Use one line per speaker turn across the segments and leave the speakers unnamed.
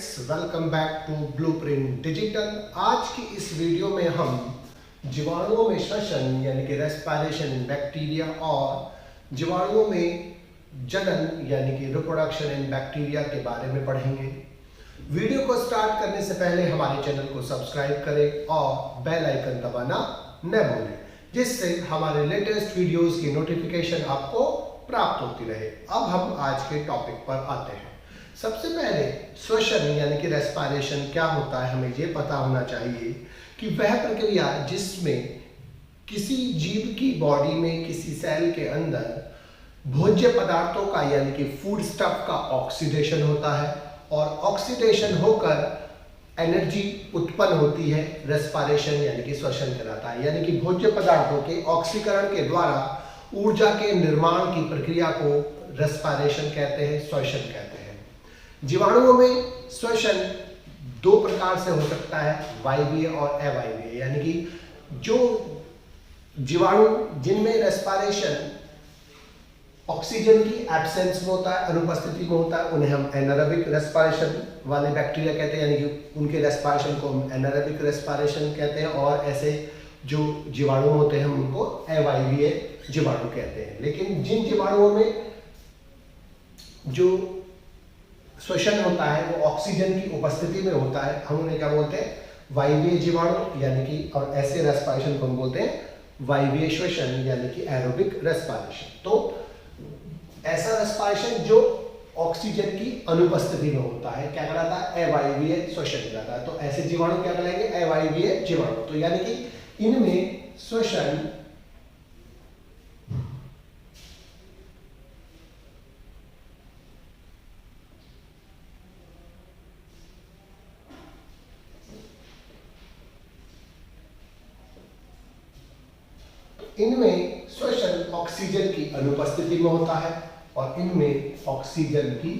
Friends, welcome back to Blueprint Digital. आज की इस वीडियो में हम जीवाणुओं में श्वसन यानी कि रेस्पिरेशन इन बैक्टीरिया और जीवाणुओं में जनन यानी कि रिप्रोडक्शन इन बैक्टीरिया के बारे में पढ़ेंगे। वीडियो को स्टार्ट करने से पहले हमारे चैनल को सब्सक्राइब करें और बेल आइकन दबाना न भूलें, जिससे हमारे लेटेस्ट वीडियोस की नोटिफिकेशन आपको प्राप्त होती रहे। अब हम आज के टॉपिक पर आते हैं। सबसे पहले श्वसन यानी कि रेस्पिरेशन क्या होता है, हमें ये पता होना चाहिए कि वह प्रक्रिया जिसमें किसी जीव की बॉडी में किसी सेल के अंदर भोज्य पदार्थों का यानी कि फूड स्टफ का ऑक्सीडेशन होता है और ऑक्सीडेशन होकर एनर्जी उत्पन्न होती है। रेस्पिरेशन यानी कि श्वसन कहलाता है, यानी कि भोज्य पदार्थों के ऑक्सीकरण के द्वारा ऊर्जा के निर्माण की प्रक्रिया को रेस्पिरेशन कहते हैं, श्वसन कहते हैं। जीवाणुओं में श्वसन दो प्रकार से हो सकता है, वायवीय और अवायवीय, यानी कि जो जीवाणु जिनमें रेस्पिरेशन ऑक्सीजन की एब्सेंस में होता है, अनुपस्थिति में होता है, उन्हें हम एनारोबिक रेस्पिरेशन वाले बैक्टीरिया कहते हैं, यानी कि उनके रेस्पिरेशन को हम एनारोबिक रेस्पिरेशन कहते हैं। और ऐसे जो जीवाणु होते हैं हम उनको अवायवीय जीवाणु कहते हैं। लेकिन जिन जीवाणुओं में जो श्वसन होता है वो ऑक्सीजन की उपस्थिति में होता है, हम उन्हें क्या बोलते हैं, वायवीय जीवाणु, यानी कि और ऐसे रेस्पिरेशन को हम बोलते हैं वायवीय श्वसन यानी कि एरोबिक रेस्पिरेशन। तो ऐसा रेस्पिरेशन जो ऑक्सीजन की अनुपस्थिति में होता है क्या कहलाता है, अवायवीय श्वसन कहलाता है। तो ऐसे जीवाणु क्या कहलाएंगे, अवायवीय जीवाणु। तो यानी कि इनमें श्वसन ऑक्सीजन की अनुपस्थिति में होता है और इनमें ऑक्सीजन की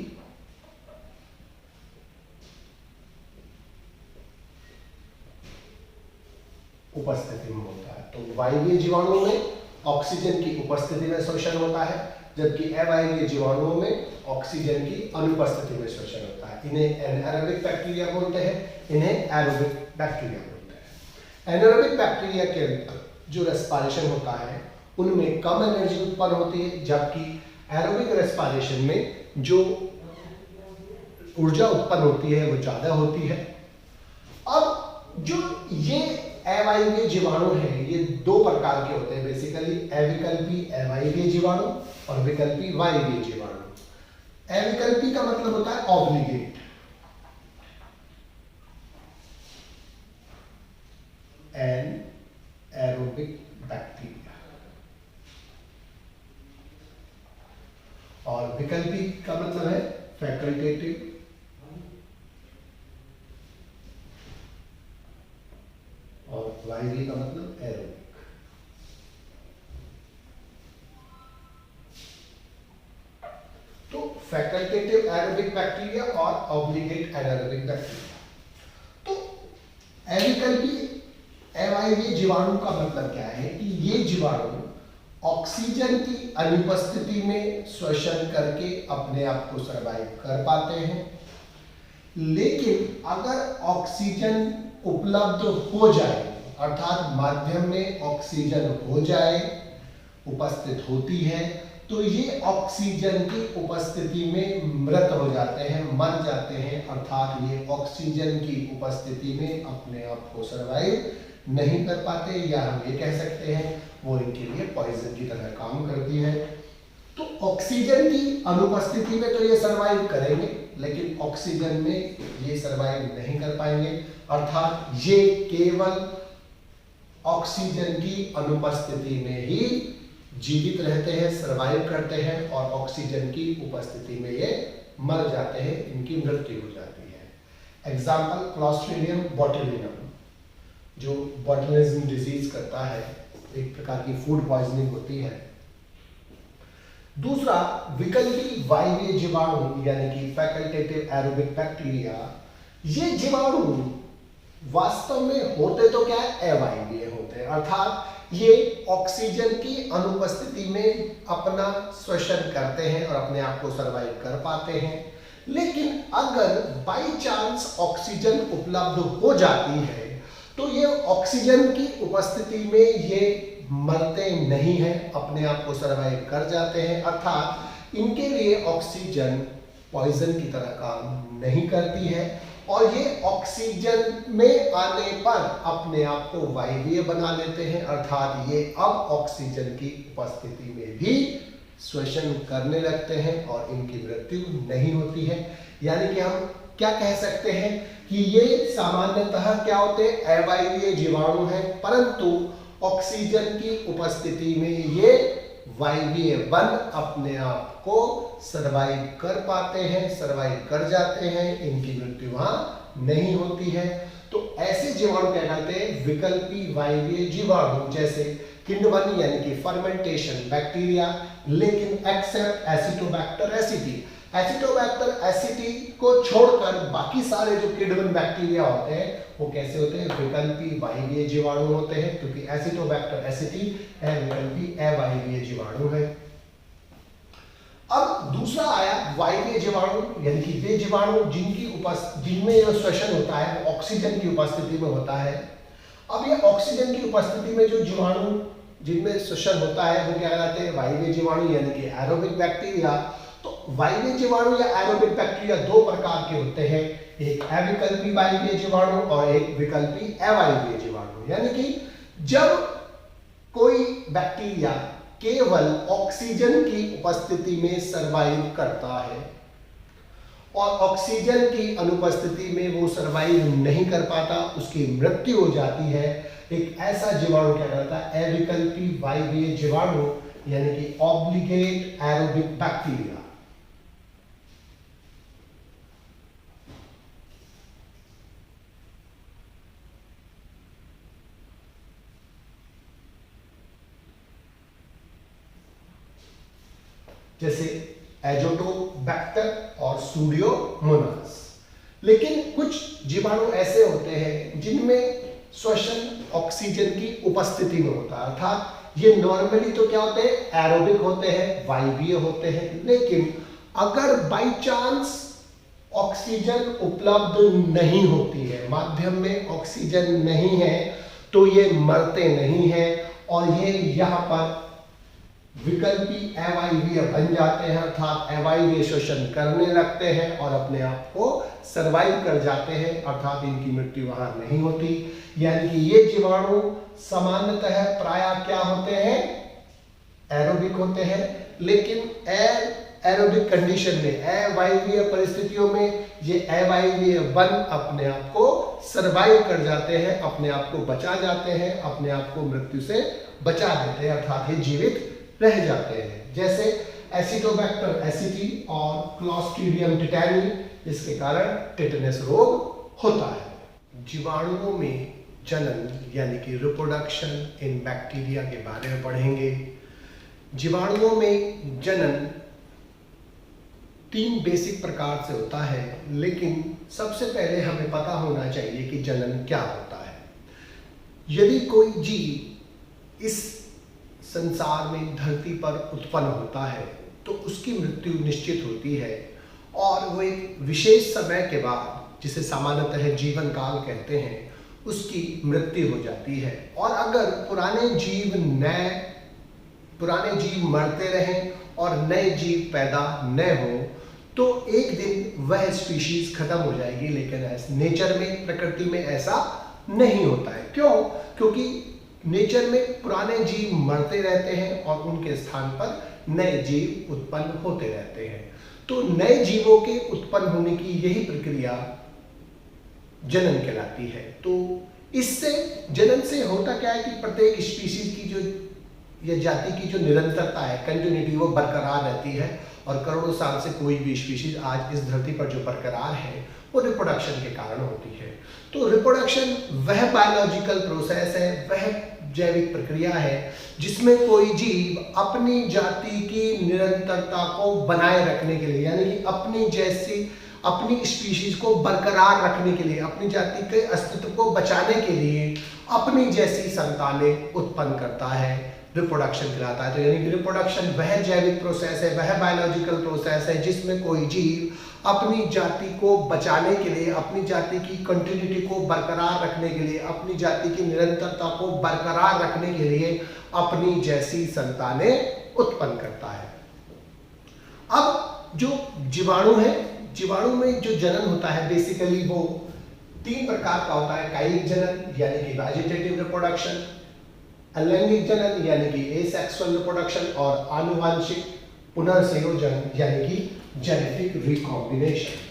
उपस्थिति में होता है। तो वायवीय जीवाणुओं में ऑक्सीजन की उपस्थिति में श्वसन होता है, जबकि अवायवीय जीवाणुओं में ऑक्सीजन की अनुपस्थिति में श्वसन होता है। इन्हें एनारोबिक बैक्टीरिया बोलते हैं, इन्हें एरोबिक बैक्टीरिया बोलते हैं। एनारोबिक बैक्टीरिया के जो रेस्पिरेशन होता है उनमें कम एनर्जी उत्पन्न होती है, जबकि एरोबिक रेस्पिरेशन में जो ऊर्जा उत्पन्न होती है वो ज्यादा होती है। अब जो ये अवायवीय जीवाणु है ये दो प्रकार के होते हैं, बेसिकली अविकल्पी अवायवीय जीवाणु और विकल्पी वायवीय जीवाणु। अविकल्पी का मतलब होता है ऑब्लिगेट, एन एरोबिक बैक्टीरिया, और विकल्पी का मतलब है फैकल्टेटिव और वायवीय का मतलब एरोबिक। तो फैकल्टेटिव एरोबिक बैक्टीरिया और ऑब्लिगेट एनारोबिक बैक्टीरिया। तो अविकल्पी अवायवीय जीवाणु का मतलब क्या है कि ये जीवाणु ऑक्सीजन की अनुपस्थिति में श्वसन करके अपने आप को सर्वाइव कर पाते हैं। लेकिन अगर ऑक्सीजन उपलब्ध हो जाए, अर्थात माध्यम में ऑक्सीजन हो जाए, उपस्थित होती है, तो ये ऑक्सीजन की उपस्थिति में मृत हो जाते हैं, मर जाते हैं। अर्थात ये ऑक्सीजन की उपस्थिति में अपने आप को सर्वाइव नहीं कर पाते, या हम ये कह सकते हैं वो इनके लिए पॉइजन की तरह काम करती है। तो ऑक्सीजन की अनुपस्थिति में तो ये सर्वाइव करेंगे, लेकिन ऑक्सीजन में ये सर्वाइव नहीं कर पाएंगे। अर्थात ये केवल ऑक्सीजन की अनुपस्थिति में ही जीवित रहते हैं, सर्वाइव करते हैं, और ऑक्सीजन की उपस्थिति में ये मर जाते हैं, इनकी मृत्यु हो जाती है। एग्जाम्पल क्लोस्ट्रीडियम बोटुलिनम, जो बोटुलिज्म डिजीज करता है, एक प्रकार की फूड पॉइजनिंग होती है। दूसरा विकल्पी वायवीय जीवाणु यानी कि फैकल्टेटिव एरोबिक बैक्टीरिया। ये जीवाणु वास्तव में होते तो क्या है, अवायवीय होते हैं, अर्थात ये ऑक्सीजन की अनुपस्थिति में अपना श्वसन करते हैं और अपने आप को सर्वाइव कर पाते हैं। लेकिन अगर बाई चांस ऑक्सीजन उपलब्ध हो जाती है तो ये ऑक्सीजन की उपस्थिति में ये मरते नहीं हैं, अपने आप को सरवाइव कर जाते हैं। अर्थात इनके लिए ऑक्सीजन पॉइजन की तरह काम नहीं करती है और ये ऑक्सीजन में आने पर अपने आप को वायवीय बना लेते हैं। अर्थात ये अब ऑक्सीजन की उपस्थिति में भी श्वसन करने लगते हैं और इनकी मृत्यु नहीं होती है। यानी कि हम क्या कह सकते हैं कि ये सामान्यतः क्या होते हैं, अवायवीय जीवाणु हैं, परंतु ऑक्सीजन की उपस्थिति में ये वायवीय बन अपने आप को सरवाइव कर पाते हैं, सरवाइव कर जाते हैं, इनकी मृत्यु वहां नहीं होती है। तो ऐसे जीवाणु क्या कहते हैं, विकल्पी वायवीय जीवाणु, जैसे किण्वन यानी कि फर्मेंटेशन बैक्टीरिया, लेकिन एक्सेप्ट एसिटोबैक्टर एसिटी। एसिटोबैक्टर एसिटी को छोड़कर बाकी सारे जो किण्वन बैक्टीरिया होते हैं वो कैसे होते हैं, विकल्पी वायवीय जीवाणु होते हैं, क्योंकि एसिटोबैक्टर एसिटी विकल्पी अवायवीय जीवाणु है। अब दूसरा आया वायवीय जीवाणु, यानी कि वे जीवाणु जिनमें जो श्वसन होता है वो ऑक्सीजन की उपस्थिति में होता है। अब ये ऑक्सीजन की उपस्थिति में जो जीवाणु जिनमें श्वसन होता है वो क्या कहलाते हैं, वायवीय जीवाणु यानी कि एरोबिक बैक्टीरिया। तो वायवीय जीवाणु या एरोबिक बैक्टीरिया दो प्रकार के होते हैं, एक अविकल्पी वायवीय जीवाणु और एक विकल्पी अवायवीय जीवाणु। यानी कि जब कोई बैक्टीरिया केवल ऑक्सीजन की उपस्थिति में सरवाइव करता है और ऑक्सीजन की अनुपस्थिति में वो सरवाइव नहीं कर पाता, उसकी मृत्यु हो जाती है, एक ऐसा जीवाणु क्या कहलाता है, अविकल्पी वायवीय जीवाणु यानी कि ऑब्लिगेट एरोबिक बैक्टीरिया। जैसे एजोटोबैक्टर और सूडोमोनास। लेकिन कुछ जीवाणु ऐसे होते हैं जिनमें श्वसन ऑक्सीजन की उपस्थिति में होता है, अर्थात ये नॉर्मली तो क्या होते हैं, एरोबिक होते हैं, वायवीय होते हैं, लेकिन अगर बाय चांस ऑक्सीजन उपलब्ध नहीं होती है, माध्यम में ऑक्सीजन नहीं है, तो ये मरते नहीं हैं और ये यहाँ पर विकल्पी अवायवीय बन जाते हैं, अर्थात अवायवीय श्वसन करने लगते हैं और अपने आप को सरवाइव कर जाते हैं, अर्थात इनकी मृत्यु वहां नहीं होती। यानी कि ये जीवाणु सामान्यतः प्रायः क्या होते हैं, एरोबिक होते हैं, लेकिन एरोबिक कंडीशन में, अवायवीय परिस्थितियों में ये अवायवीय बन अपने आप को सरवाइव कर जाते हैं, अपने आप को बचा जाते हैं, अपने आप को मृत्यु से बचा देते हैं, अर्थात ये जीवित रह जाते हैं। जैसे एसिटोबैक्टर एसिटी और क्लोस्ट्रीडियम टिटैनी, जिसके कारण टिटनेस रोग होता है। जीवाणुओं में जनन यानी कि रिप्रोडक्शन इन बैक्टीरिया के बारे में पढ़ेंगे। जीवाणुओं में जनन तीन बेसिक प्रकार से होता है, लेकिन सबसे पहले हमें पता होना चाहिए कि जनन क्या होता है। यदि कोई जीव इस संसार में धरती पर उत्पन्न होता है तो उसकी मृत्यु निश्चित होती है और वो एक विशेष समय के बाद, जिसे सामान्यतः जीवन काल कहते हैं, उसकी मृत्यु हो जाती है। और अगर पुराने जीव मरते रहें और नए जीव पैदा न हो तो एक दिन वह स्पीशीज खत्म हो जाएगी, लेकिन नेचर में, प्रकृति में ऐसा नहीं होता है। क्यों? क्योंकि नेचर में पुराने जीव मरते रहते हैं और उनके स्थान पर नए जीव उत्पन्न होते रहते हैं। तो नए जीवों के उत्पन्न होने की यही प्रक्रिया जनन कहलाती है। तो इससे, जनन से होता क्या है कि प्रत्येक स्पीशीज की जो, या जाति की जो निरंतरता है, कंटिन्यूटी, वो बरकरार रहती है और करोड़ों साल से कोई भी स्पीशीज आज इस धरती पर जो बरकरार है वो रिप्रोडक्शन के कारण होती है। तो रिप्रोडक्शन वह बायोलॉजिकल प्रोसेस है, वह जैविक प्रक्रिया है जिसमें कोई जीव अपनी जाति की निरंतरता को बनाए रखने के लिए, यानी कि अपनी स्पीशीज को बरकरार रखने के लिए, अपनी जाति के अस्तित्व को बचाने के लिए अपनी जैसी संतानें उत्पन्न करता है, रिप्रोडक्शन कहलाता है। तो यानी कि रिप्रोडक्शन वह जैविक प्रोसेस है, वह बायोलॉजिकल प्रोसेस है जिसमें कोई जीव अपनी जाति को बचाने के लिए, अपनी जाति की कंटिन्यूटी को बरकरार रखने के लिए, अपनी जाति की निरंतरता को बरकरार रखने के लिए अपनी जैसी संतानें उत्पन्न करता है। अब जो जीवाणु है, जीवाणु में जो जनन होता है बेसिकली वो 3 प्रकार का होता है। कायिक जनन यानी कि वेजिटेटिव रिप्रोडक्शन, अलैंगिक जनन यानी कि एसेक्सुअल रिप्रोडक्शन और आनुवांशिक पुनर्संयोजन यानी कि जेनेटिक रिकॉम्बिनेशन।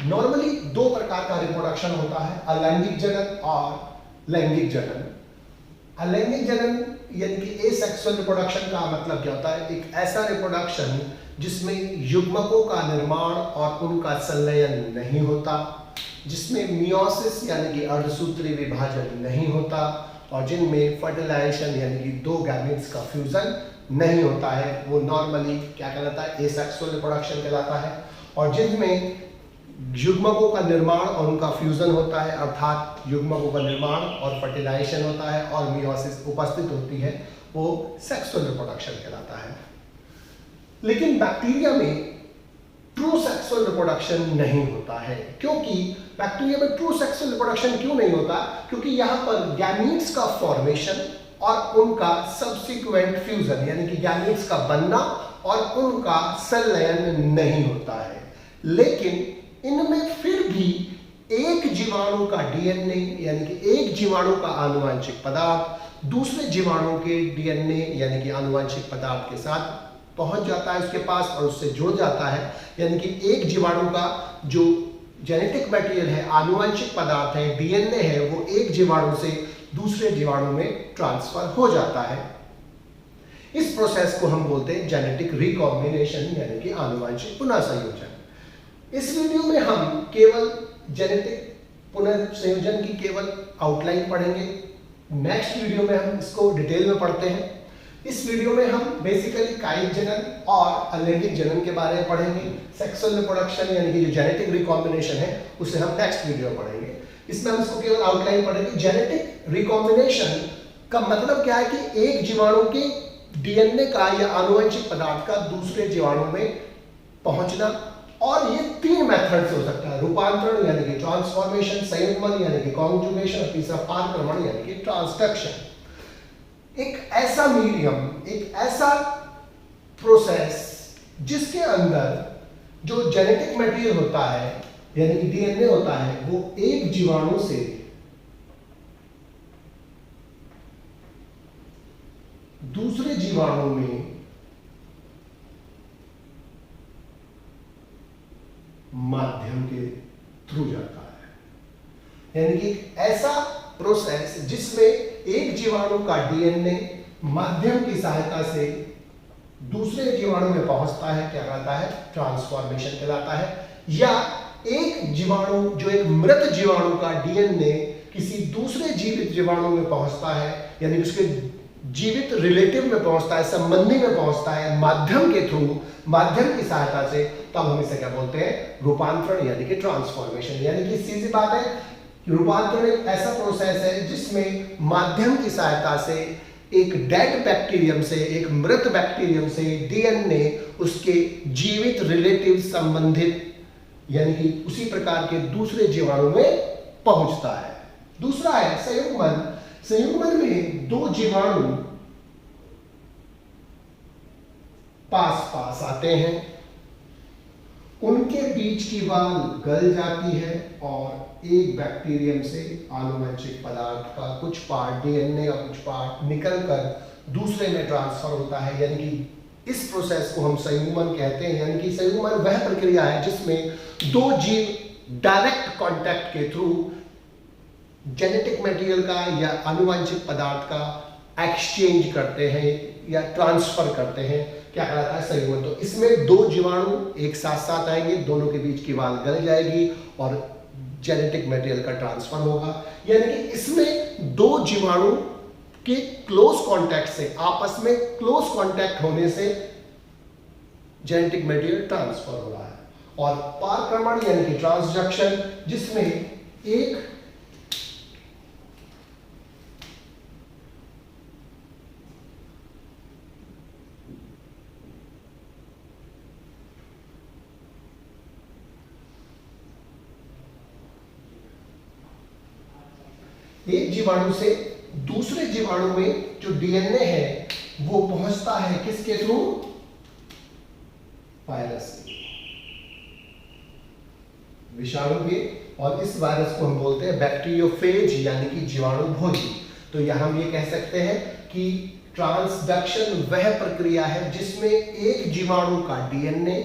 नॉर्मली 2 प्रकार का रिप्रोडक्शन होता है, अलैंगिक जनन और लैंगिक जनन। अलैंगिक जनन यानी कि एसेक्सुअल रिप्रोडक्शन का मतलब क्या होता है? एक ऐसा रिप्रोडक्शन जिसमें युग्मकों का निर्माण और उनका संलयन नहीं होता, जिसमें मियोसिस यानी कि अर्धसूत्रीय विभाजन नहीं होता और जिनमें फर्टिलाइजेशन यानी कि 2 गैमेट्स का फ्यूजन नहीं होता है। वो नॉर्मली क्या कहलाता है? एसेक्सुअल रिप्रोडक्शन कहलाता है। और जिनमें युग्मकों का निर्माण और उनका फ्यूजन होता है, अर्थात युग्मकों का निर्माण और फर्टिलाइजेशन होता है और मियोसिस उपस्थित होती है, वो सेक्सुअल रिप्रोडक्शन कहलाता है। लेकिन बैक्टीरिया में ट्रू सेक्सुअल रिप्रोडक्शन नहीं होता है। क्योंकि बैक्टीरिया में ट्रू सेक्सुअल रिप्रोडक्शन क्यों नहीं होता? क्योंकि यहाँ पर गैमीट्स का फॉर्मेशन और उनका सब्सिक्वेंट फ्यूजन यानी कि गैमीट्स का बनना और उनका संलयन नहीं होता है। लेकिन इनमें फिर भी एक जीवाणु का डीएनए यानी कि एक जीवाणु का आनुवांशिक पदार्थ दूसरे जीवाणु के डीएनए यानी कि आनुवांशिक पदार्थ के साथ पहुंच जाता है उसके पास और उससे जुड़ जाता है। यानी कि एक जीवाणु का जो जेनेटिक मटेरियल है, आनुवांशिक पदार्थ है, डीएनए है, वो एक जीवाणु से दूसरे जीवाणु में ट्रांसफर हो जाता है। इस प्रोसेस को हम बोलते हैं जेनेटिक रिकॉम्बिनेशन यानी कि आनुवांशिक पुनर्संयोजन। इस वीडियो में हम केवल जेनेटिक पुनर्संयोजन की केवल आउटलाइन पढ़ेंगे। नेक्स्ट वीडियो में हम इसको डिटेल में पढ़ते हैं। इस वीडियो में हम बेसिकली कायिक जनन और अलैंगिक जनन के बारे में पढ़ेंगे। सेक्सुअल रिप्रोडक्शन यानी कि जो जेनेटिक रिकॉम्बिनेशन है उसे हम नेक्स्ट वीडियो में पढ़ेंगे। इसमें हम इसको केवल आउटलाइन पढ़ेंगे। जेनेटिक रिकॉम्बिनेशन का मतलब क्या है कि एक जीवाणु के डीएनए का या आनुवंशिक पदार्थ का दूसरे जीवाणु में पहुंचना, और ये 3 मेथड्स हो सकता है। रूपांतरण यानी कि ट्रांसफॉर्मेशन, संयुग्मन यानी कि कॉन्जुगेशन और तीसरा पारक्रमण यानी कि ट्रांसडक्शन। एक ऐसा मीडियम, एक ऐसा प्रोसेस जिसके अंदर जो जेनेटिक मटेरियल होता है यानी कि डीएनए होता है वो एक जीवाणु से दूसरे जीवाणु में माध्यम के थ्रू जाता है। यानी कि एक ऐसा प्रोसेस जिसमें एक जीवाणु का डीएनए माध्यम की सहायता से दूसरे जीवाणु में पहुंचता है, क्या कहलाता है? ट्रांसफॉर्मेशन कहलाता है। या एक जीवाणु जो एक मृत जीवाणु का डीएनए किसी दूसरे जीवित जीवाणु में पहुंचता है यानी उसके जीवित रिलेटिव में पहुंचता है, संबंधी में पहुंचता है माध्यम के थ्रू, माध्यम की सहायता से, तब हम इसे क्या बोलते हैं? रूपांतरण यानी कि ट्रांसफॉर्मेशन। यानी कि सीधी बात है, रूपांतरण एक ऐसा प्रोसेस है जिसमें माध्यम की सहायता से एक डेड बैक्टीरियम से, एक मृत बैक्टीरियम से डीएनए उसके जीवित रिलेटिव संबंधित यानी कि उसी प्रकार के दूसरे जीवाणु में पहुंचता है। दूसरा है संयुग्मन। संयुग्मन में 2 जीवाणु पास पास आते हैं, उनके बीच की वाल गल जाती है और एक बैक्टीरियम से आनुवंशिक पदार्थ का कुछ पार्ट डीएनए और कुछ पार्ट निकलकर दूसरे में ट्रांसफर होता है। यानी कि इस प्रोसेस को हम संयुग्मन कहते हैं। यानी कि संयुग्मन वह प्रक्रिया है जिसमें 2 जीव डायरेक्ट कांटेक्ट के थ्रू जेनेटिक मटेरियल का या आनुवंशिक पदार्थ का एक्सचेंज करते हैं या ट्रांसफर करते हैं, क्या कहलाता है? संयुग्मन। तो इसमें 2 जीवाणु एक साथ साथ आएंगे, दोनों के बीच की वाल गल जाएगी और जेनेटिक मटेरियल का ट्रांसफर होगा। यानी कि इसमें 2 जीवाणु के क्लोज कांटेक्ट से, आपस में क्लोज कांटेक्ट होने से जेनेटिक मटेरियल ट्रांसफर हो रहा है। और पारक्रमण यानी कि ट्रांसडक्शन, जिसमें एक जीवाणु से दूसरे जीवाणु में जो डीएनए है वो पहुंचता है किसके थ्रू? वायरस के, विषाणु के। और इस वायरस को हम बोलते हैं बैक्टीरियोफेज यानी कि जीवाणु भोजी। तो यहां हम ये कह सकते हैं कि ट्रांसडक्शन वह प्रक्रिया है जिसमें एक जीवाणु का डीएनए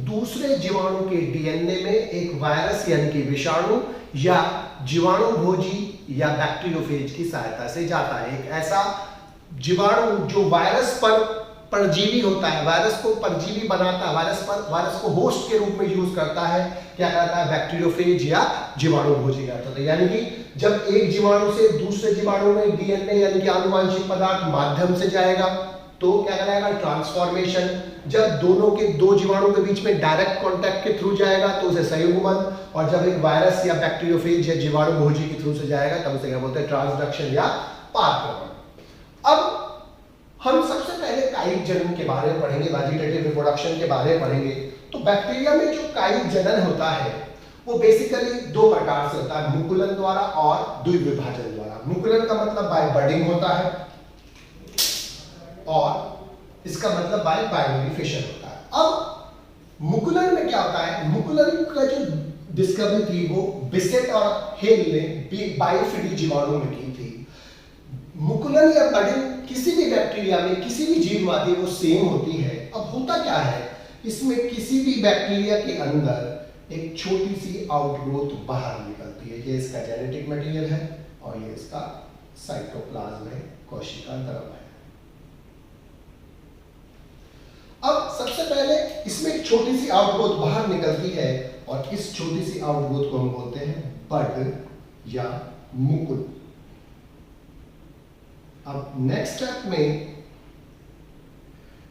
दूसरे जीवाणु के डीएनए में एक वायरस यानी कि विषाणु या जीवाणु भोजी या बैक्टीरियोफेज की सहायता से जाता है। एक ऐसा जीवाणु जो वायरस पर परजीवी होता है, वायरस को परजीवी बनाता है, वायरस को होस्ट के रूप में यूज करता है, क्या कहता है? बैक्टीरियोफेज या जीवाणु भोजी कहता है। यानी कि जब एक जीवाणु से दूसरे जीवाणु में डीएनए यानी कि आनुवांशिक पदार्थ माध्यम से जाएगा तो क्या कहलाएगा? ट्रांसफॉर्मेशन। जब दोनों के दो जीवाणु के बीच में डायरेक्ट कांटेक्ट के थ्रू जाएगा तो उसे संयुग्मन, और जब एक वायरस या बैक्टीरियोफेज या जीवाणु भोजी के थ्रू से जाएगा तब उसे क्या बोलते हैं? ट्रांसडक्शन या पारक्रमण। अब हम सबसे पहले कायिक जनन के बारे में पढ़ेंगे, वेजिटेटिव रिप्रोडक्शन के बारे में पढ़ेंगे। तो बैक्टीरिया में जो कायिक जनन होता है वो बेसिकली दो प्रकार से होता है, मुकुलन द्वारा और द्विविभाजन द्वारा। मुकुलन का मतलब बाय बडिंग होता है और इसका मतलब बाय बाइनरी फिशन होता है। अब मुकुलन में क्या होता है? मुकुलन का जो डिस्कवरी थी वो बिसेट और हेल ने बायोफिडी जीवाणु में की थी। मुकुलन या बडिंग किसी भी बैक्टीरिया में, किसी भी जीववादी वो सेम होती है। अब होता क्या है, इसमें किसी भी बैक्टीरिया के अंदर एक छोटी सी आउटग्रोथ बाहर निकलती है। ये इसका जेनेटिक मटेरियल है और ये इसका साइटोप्लाज्म है, कोशिका द्रव है। अब सबसे पहले इसमें एक छोटी सी आउटग्रोथ बाहर निकलती है और इस छोटी सी आउटग्रोथ को हम बोलते हैं बड या मुकुल। अब नेक्स्ट स्टेप में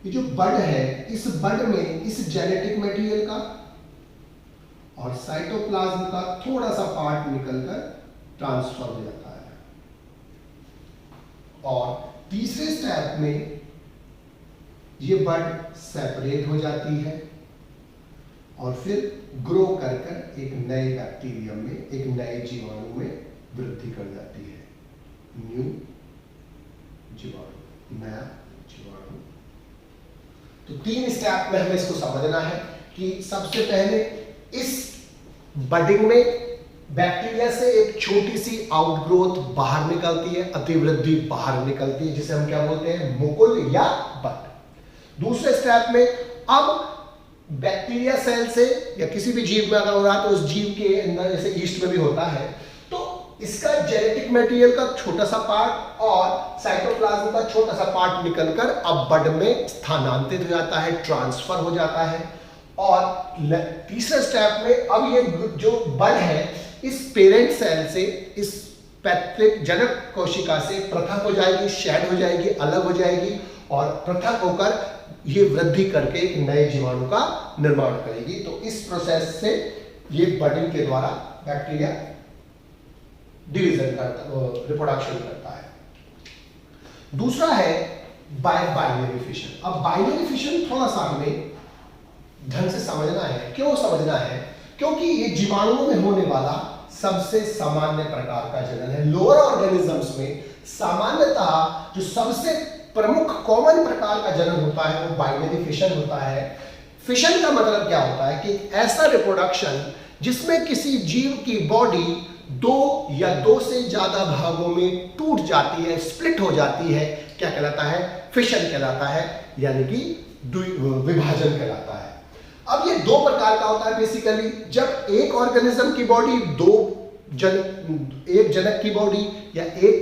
ये जो बड है, इस बड में इस जेनेटिक मटेरियल का और साइटोप्लाज्म का थोड़ा सा पार्ट निकलकर ट्रांसफर हो जाता है। और तीसरे स्टेप में ये बड सेपरेट हो जाती है और फिर ग्रो कर कर एक नए बैक्टीरियम में, एक नए जीवाणु में वृद्धि कर जाती है। न्यू जीवाणु, नया जीवाणु। तो तीन स्टेप में हमें इसको समझना है कि सबसे पहले इस बडिंग में बैक्टीरिया से एक छोटी सी आउटग्रोथ बाहर निकलती है, अतिवृद्धि बाहर निकलती है, जिसे हम क्या बोलते हैं? मुकुल या बड। दूसरे स्टेप में अब बैक्टीरिया सेल से या किसी भी जीव में अगर हो रहा है तो उस जीव के अंदर, जैसे ईस्ट में भी होता है, तो इसका जेनेटिक मटेरियल का छोटा सा पार्ट और साइटोप्लाज्म का छोटा सा पार्ट निकलकर अब बड में स्थानांतरित हो जाता है, ट्रांसफर हो जाता है। और तीसरे स्टेप में अब ये जो बड है इस पेरेंट सेल से, इस पैतृक जनक कोशिका से पृथक हो जाएगी, शेड हो जाएगी, अलग हो जाएगी और पृथक होकर ये वृद्धि करके एक नए जीवाणु का निर्माण करेगी। तो इस प्रोसेस से ये बडिंग के द्वारा बैक्टीरिया डिवीजन करता, रिप्रोडक्शन करता है। दूसरा है बाइनरी फिशन। अब बाइनरी फिशन थोड़ा सा हमें ढंग से समझना है। क्यों समझना है? क्योंकि ये जीवाणुओं में होने वाला सबसे सामान्य प्रकार का जनन है। लोअर ऑर्गेनिजम्स में सामान्यतः जो सबसे प्रमुख कॉमन प्रकार का जनन होता है वो बाइनरी फिशन होता है। फिशन का मतलब क्या होता है कि ऐसा रिप्रोडक्शन जिसमें किसी जीव की बॉडी दो या दो से ज्यादा भागों में टूट जाती है, स्प्लिट हो जाती है, क्या कहलाता है? फिशन कहलाता है, यानी कि विभाजन कहलाता है। अब ये दो प्रकार का होता है बेसिकली। जब एक ऑर्गेनिज्म की बॉडी एक जनक की बॉडी या एक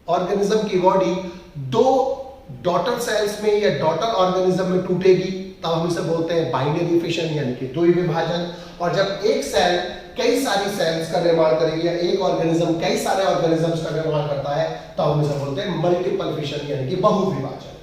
ऑर्गेनिज्म की बॉडी दो डॉटर सेल्स में या डॉटर ऑर्गेनिज्म में टूटेगी तब हम इसे बोलते हैं बाइनरी फिशन यानी कि द्विविभाजन। और जब एक सेल कई सारी सेल्स का निर्माण करेगी या एक ऑर्गेनिज्म कई सारे ऑर्गेनिजम्स का निर्माण करता है तब हम इसे बोलते हैं मल्टीपल फिशन यानी कि बहुविभाजन।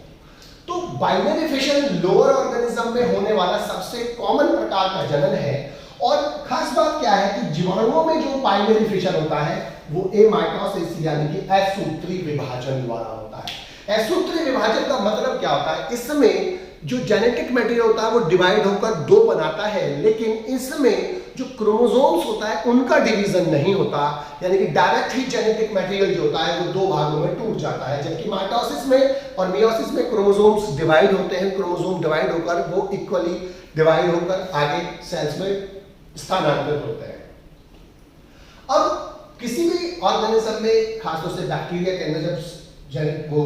तो बाइनरी फिशन लोअर ऑर्गेनिज्म में होने वाला सबसे कॉमन प्रकार का जनन है। और खास बात क्या है कि जीवाणुओं में जो बाइनरी फिशन होता है वो एमाइटोसिस यानी कि असूत्री विभाजन द्वारा होता है। असूत्री विभाजन का मतलब क्या होता है, इसमें जो जेनेटिक मटेरियल होता है वो डिवाइड होकर दो बनाता है, लेकिन इसमें जो क्रोमोसोम्स होता है उनका डिवीजन नहीं होता, यानी कि डायरेक्ट ही जेनेटिक मटेरियल जो होता है वो दो भागों में टूट जाता है। जबकि माइटोसिस में और मियोसिस में क्रोमोसोम्स डिवाइड होते हैं, क्रोमोसोम डिवाइड होकर वो इक्वली डिवाइड होकर आगे सेल्स में स्थानांतरित होते हैं। अब किसी भी ऑर्गेनिज्म में, खासतौर से बैक्टीरिया के अंदर जब वो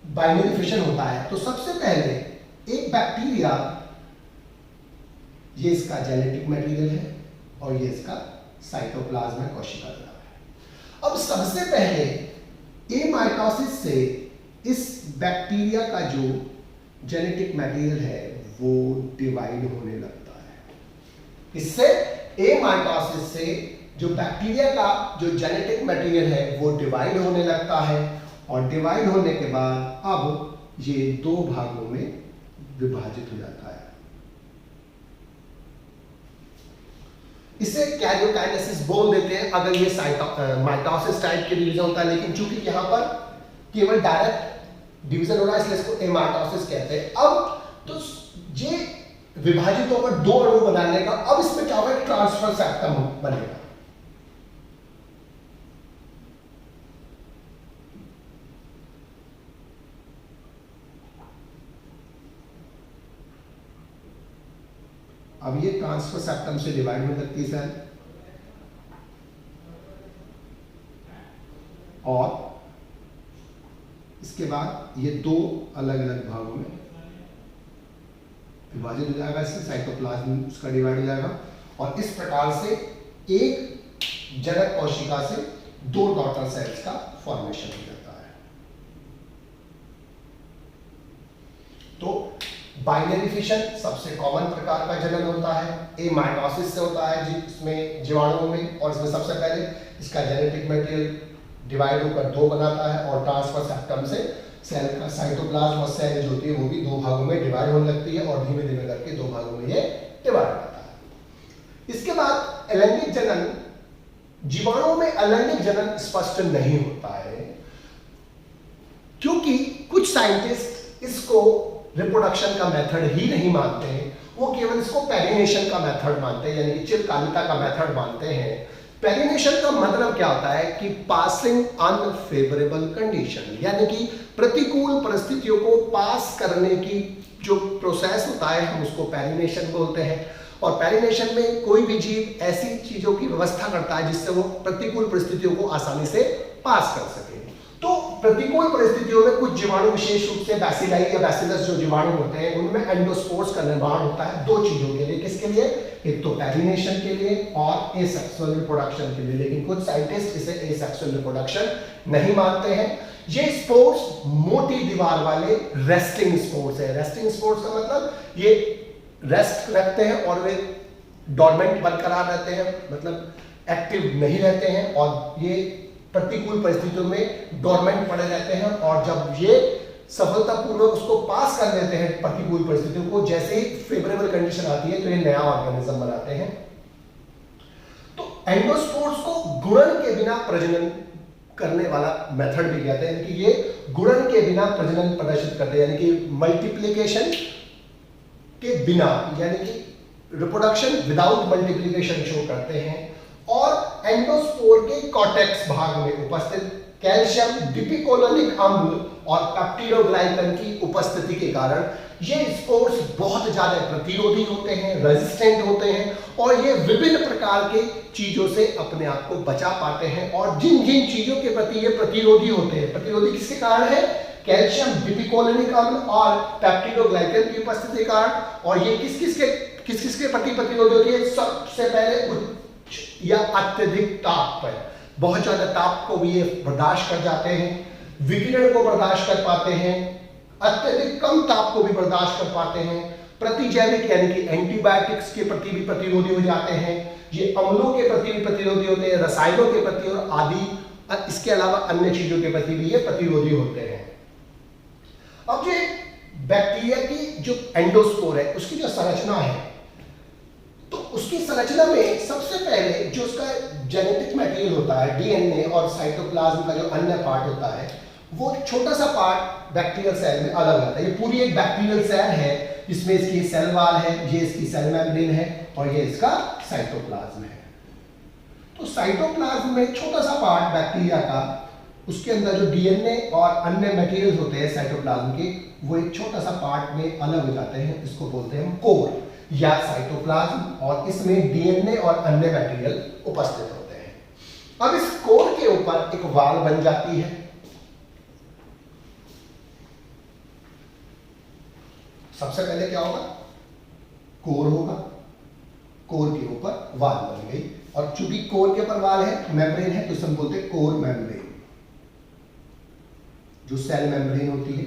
बाइनरी फिशन होता है तो सबसे पहले एक बैक्टीरिया, ये इसका जेनेटिक मटेरियल है और ये इसका साइटोप्लाज्म में कोशिका द्रव है। अब सबसे पहले एमाइटोसिस से इस बैक्टीरिया का जो जेनेटिक मटेरियल है वो डिवाइड होने लगता है। इससे एमाइटोसिस से जो बैक्टीरिया का जो जेनेटिक मटेरियल है वो डिवाइड होने लगता है, और डिवाइड होने के बाद अब ये दो भागों में विभाजित हो जाता है। इसे कैरियोकाइनेसिस बोल देते हैं अगर ये माइटोसिस टाइप के डिवीजन होता है, लेकिन चूंकि यहां पर केवल डायरेक्ट डिवीजन हो रहा है इसलिए इसको एमाइटोसिस कहते हैं। अब तो ये विभाजित होकर दो अणु बनाने का, अब इसमें क्या होगा, ट्रांसफर सेप्टम बनेगा। अब ये ट्रांसफर सेप्टम से डिवाइड होने लगती है सेल, और इसके बाद ये दो अलग अलग भागों में विभाजित हो जाएगा। इससे साइटोप्लाज्म उसका डिवाइड हो जाएगा, और इस प्रकार से एक जनक कोशिका से दो डॉटर सेल्स का फॉर्मेशन हो जाता है। तो बाइनरी फिशन सबसे कॉमन प्रकार का जनन होता है, एमाइटोसिस से होता है जिसमें जीवाणुओं में, और इसमें सबसे पहले इसका जेनेटिक मटेरियल डिवाइड होकर दो बनाता है, और ट्रांसफर सेप्टम से सेल का साइटोप्लाज्म और सेल जो होती है वो भी दो भागों में डिवाइड होने लगती है, और धीमे धीमे करके दो भागों में ये डिवाइड होता है। इसके बाद अलैंगिक जनन, जीवाणुओं में अलैंगिक जनन स्पष्ट नहीं होता है, क्योंकि कुछ साइंटिस्ट इसको रिप्रोडक्शन का मेथड ही नहीं मानते हैं, वो केवल इसको पेरिनेशन का मेथड मानते हैं, यानी कि चिरकालिता का मेथड मानते हैं। पेरिनेशन का मतलब क्या होता है कि पासिंग अनफेवरेबल कंडीशन, यानी कि प्रतिकूल परिस्थितियों को पास करने की जो प्रोसेस होता है हम उसको पेरिनेशन बोलते हैं। और पेरिनेशन में कोई भी जीव ऐसी चीजों की व्यवस्था करता है जिससे वो प्रतिकूल परिस्थितियों को आसानी से पास कर सके। तो प्रतिकूल परिस्थितियों में कुछ जीवाणु, विशेष रूप से बैसिलाई या बैसिलस जो जीवाणु होते हैं, उनमें एंडोस्पोर्स का निर्माण होता है दो चीजों के लिए। किसके लिए? एक तो पेरिनेशन के लिए और एसेक्सुअल रिप्रोडक्शन के लिए। लेकिन कुछ साइंटिस्ट इसे एसेक्सुअल रिप्रोडक्शन नहीं मानते हैं। ये स्पोर्स मोटी दीवार वाले रेस्टिंग स्पोर्स है। रेस्टिंग स्पोर्स का मतलब ये रेस्ट रखते हैं और वे डोरमेंट बरकरार रहते हैं, मतलब एक्टिव नहीं रहते हैं, और ये प्रतिकूल परिस्थितियों में डोरमेंट पड़े रहते हैं। और जब ये सफलतापूर्वक उसको पास कर लेते हैं प्रतिकूल परिस्थितियों को, जैसे ही फेवरेबल कंडीशन आती है तो ये नया ऑर्गेनिज्म बनाते हैं। तो एंडोस्पोर्स को गुणन के बिना प्रजनन करने वाला मेथड भी कहते हैं, कि ये गुणन के बिना प्रजनन प्रदर्शित करते हैं, यानी कि मल्टीप्लिकेशन के बिना, यानी कि रिप्रोडक्शन विदाउट मल्टीप्लिकेशन शो करते हैं। और एंडोस्पोर के कॉर्टेक्स भाग में उपस्थित कैल्शियम डिपिकोलोनिक अम्ल और पेप्टिडोग्लाइकन की उपस्थिति के कारण ये स्पोर्स बहुत ज्यादा प्रतिरोधी होते हैं, रेजिस्टेंट होते हैं, और ये विभिन्न प्रकार के चीजों से अपने आप को बचा पाते हैं। और जिन जिन चीजों के प्रति ये प्रतिरोधी होते हैं, प्रतिरोधी किसके कारण है? कैल्शियम डिपिकोलोनिक अम्ल और पेप्टिडोग्लाइकन की उपस्थिति के कारण। और ये किस किस के प्रति प्रतिरोधी होती है? सबसे पहले उच्च या अत्यधिक ताप पर, बहुत ज्यादा ताप को भी ये बर्दाश्त कर जाते हैं, विकिरण को बर्दाश्त कर पाते हैं, अत्यधिक कम ताप को भी बर्दाश्त कर पाते हैं, प्रतिजैविक यानी कि एंटीबायोटिक्स के प्रति भी प्रतिरोधी हो जाते हैं, ये अम्लों के प्रति भी प्रतिरोधी होते हैं, रसायनों के प्रति और आदि इसके अलावा अन्य चीजों के प्रति भी ये प्रतिरोधी होते हैं। अब ये बैक्टीरिया की जो एंडोस्पोर है उसकी जो संरचना है, तो उसकी संरचना में सबसे पहले जो उसका जेनेटिक मटेरियल होता है, डीएनए और साइटोप्लाज्म का जो अन्य पार्ट होता है, वो छोटा सा पार्ट बैक्टीरियल सेल में अलग आता है। ये पूरी एक बैक्टीरियल सेल है जिसमें इसकी सेल वॉल है, ये इसकी सेल मेम्ब्रेन है और ये इसका साइटोप्लाज्म है। तो साइटोप्लाज्म में छोटा सा पार्ट बैक्टीरिया का, उसके अंदर जो डीएनए और अन्य मटेरियल होते हैं साइटोप्लाज्म के, वो एक छोटा सा पार्ट में अलग हो जाते हैं। इसको बोलते हैं कोर या साइटोप्लाज्म, और इसमें डीएनए और अन्य मटेरियल उपस्थित होते हैं। अब इस कोर के ऊपर एक वाल बन जाती है। सबसे पहले क्या होगा, कोर होगा, कोर के ऊपर वाल बन गई, और चूंकि कोर के ऊपर वाल है, मेम्ब्रेन है, तो इसे हम बोलते हैं कोर मेम्ब्रेन, जो सेल मेम्ब्रेन होती है।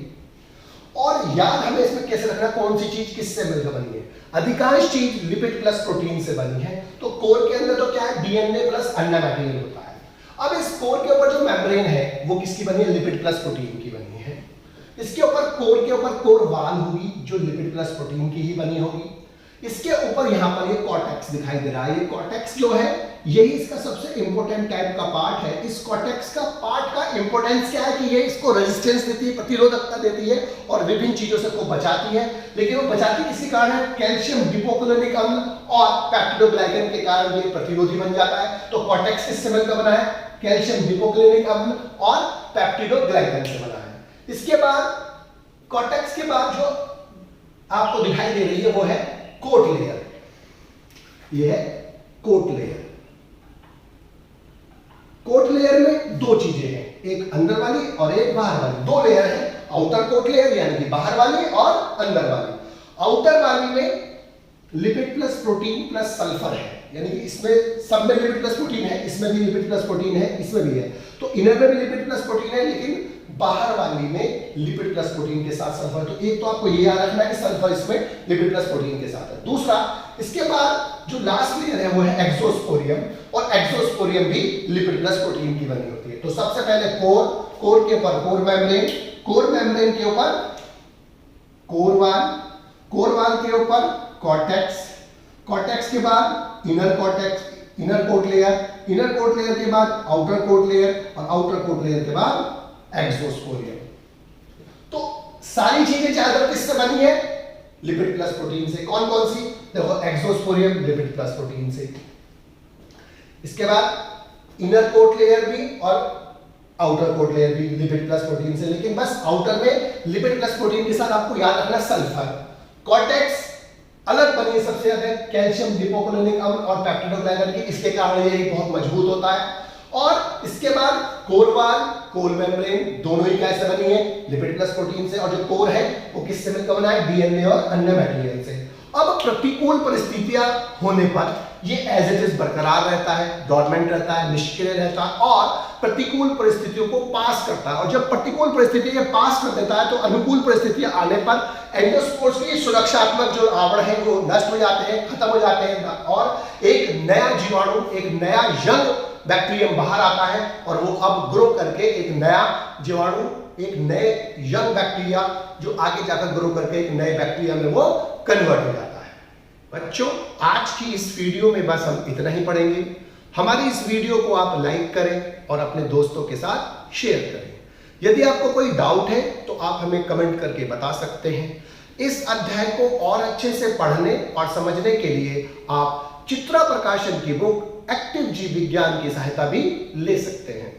और याद हमें इसमें कैसे रखना, कौन सी चीज किससे मिलकर बनी है। अधिकांश चीज लिपिड प्लस प्रोटीन से बनी है, तो कोर के अंदर तो क्या है, डीएनए प्लस अन्य मटेरियल होता है। अब इस कोर के ऊपर जो मेम्ब्रेन है वो किसकी बनी है, लिपिड प्लस प्रोटीन की बनी है। इसके ऊपर कोर के ऊपर कोर वाल होगी जो लिपिड प्लस प्रोटीन की ही बनी होगी। इसके ऊपर यहां पर ये कॉर्टेक्स दिखाई दे रहा है। ये कॉर्टेक्स जो है यही इसका सबसे इंपॉर्टेंट टाइप का पार्ट है। इस कॉर्टेक्स का पार्ट का इंपॉर्टेंस क्या है कि ये इसको रेजिस्टेंस देती है, प्रतिरोधकता देती है और विभिन्न चीजों से को बचाती है। लेकिन वो बचाती किसी कारण है, कैल्शियम डिपोक्लोनिक अम्ल और पेप्टिडोग्लाइकन के कारण ये प्रतिरोधी बन जाता है। तो कॉर्टेक्स किससे मिलकर बना है, कैल्शियम डिपोक्लोनिक अम्ल और पेप्टिडोग्लाइकन से बना है। इसके बाद कॉर्टेक्स के बाद जो आपको दिखाई दे रही है वो है कोट लेयर। ये है कोट लेयर। कोट लेयर में दो चीजें हैं, एक अंदर वाली और एक बाहर वाली। दो लेयर है, आउटर कोट लेयर यानी कि बाहर वाली और अंदर वाली। आउटर वाली में lipid plus protein plus sulphur है, यानी कि इसमें सब में लिपिड प्लस प्रोटीन है, इसमें भी लिपिड प्लस प्रोटीन है, इसमें भी है। तो इनर में भी लिपिड प्लस प्रोटीन है, लेकिन बाहर वाली में लिपिड प्लस प्रोटीन के साथ सल्फर। तो एक तो आपको ये याद रखना है कि सल्फर इसमें लिपिड प्लस प्रोटीन के साथ है। दूसरा, इसके बाद जो लास्ट लेयर है वो है एक्सोस्पोरियम, और एक्सोस्पोरियम भी लिपिड प्लस प्रोटीन की बनी होती है। तो सबसे पहले कोर, कोर के ऊपर कोर मेम्ब्रेन, कोर मेम्ब्रेन के ऊपर कोर वाल, कोर वाल के ऊपर कॉर्टेक्स, कॉर्टेक्स के बाद inner cortex, inner coat layer, inner coat layer के बाद आउटर कोट लेयर, और आउटर कोट लेयर के बाद एक्सोस्पोरियम। तो सारी चीजें चादर किससे बनी है, लिपिड प्लस प्रोटीन से। कौन कौन सी, देखो एक्सोस्पोरियम लिपिड प्लस प्रोटीन से, इसके बाद इनर कोट लेयर भी और आउटर कोट लेयर भी लिपिड प्लस प्रोटीन से। लेकिन बस आउटर में लिपिड प्लस प्रोटीन के साथ आपको याद रखना सल्फर। कॉर्टेक्स अलग बनी है सबसे ज्यादा कैल्शियम डिपोक्लोनिक अम्ल और पेप्टिडोग्लाइकन की, इसके कारण ये बहुत मजबूत होता है। और इसके बाद कोर वाल, कोर मेम्ब्रेन, दोनों ही कैसे बनी है, लिपिड प्लस प्रोटीन से। और जो कोर है वो किससे मिलकर बना है, डीएनए और अन्य मटेरियल से। अब प्रतिकूल परिस्थितियां होने पर ये एज इट इज बरकरार रहता है, डॉर्मेंट रहता है, निष्क्रिय रहता है और प्रतिकूल परिस्थितियों को पास करता है। और जब प्रतिकूल परिस्थितियां पास कर देता है तो अनुकूल परिस्थितियां आने पर एंडोस्पोर्स की सुरक्षात्मक जो आवरण है वो नष्ट हो जाते हैं, खत्म हो जाते हैं, और एक नया जीवाणु, एक नया यंग बैक्टीरियम बाहर आता है, और वो अब ग्रो करके एक नया जीवाणु, एक नए यंग बैक्टीरिया जो आगे जाकर ग्रो करके एक नए बैक्टीरिया में वो कन्वर्ट हो जाता है। बच्चों, आज की इस वीडियो में बस हम इतना ही पढ़ेंगे। हमारी इस वीडियो को आप लाइक करें और अपने दोस्तों के साथ शेयर करें। यदि आपको कोई डाउट है तो आप हमें कमेंट करके बता सकते हैं। इस अध्याय को और अच्छे से पढ़ने और समझने के लिए आप चित्रा प्रकाशन की बुक एक्टिव जीव विज्ञान की सहायता भी ले सकते हैं।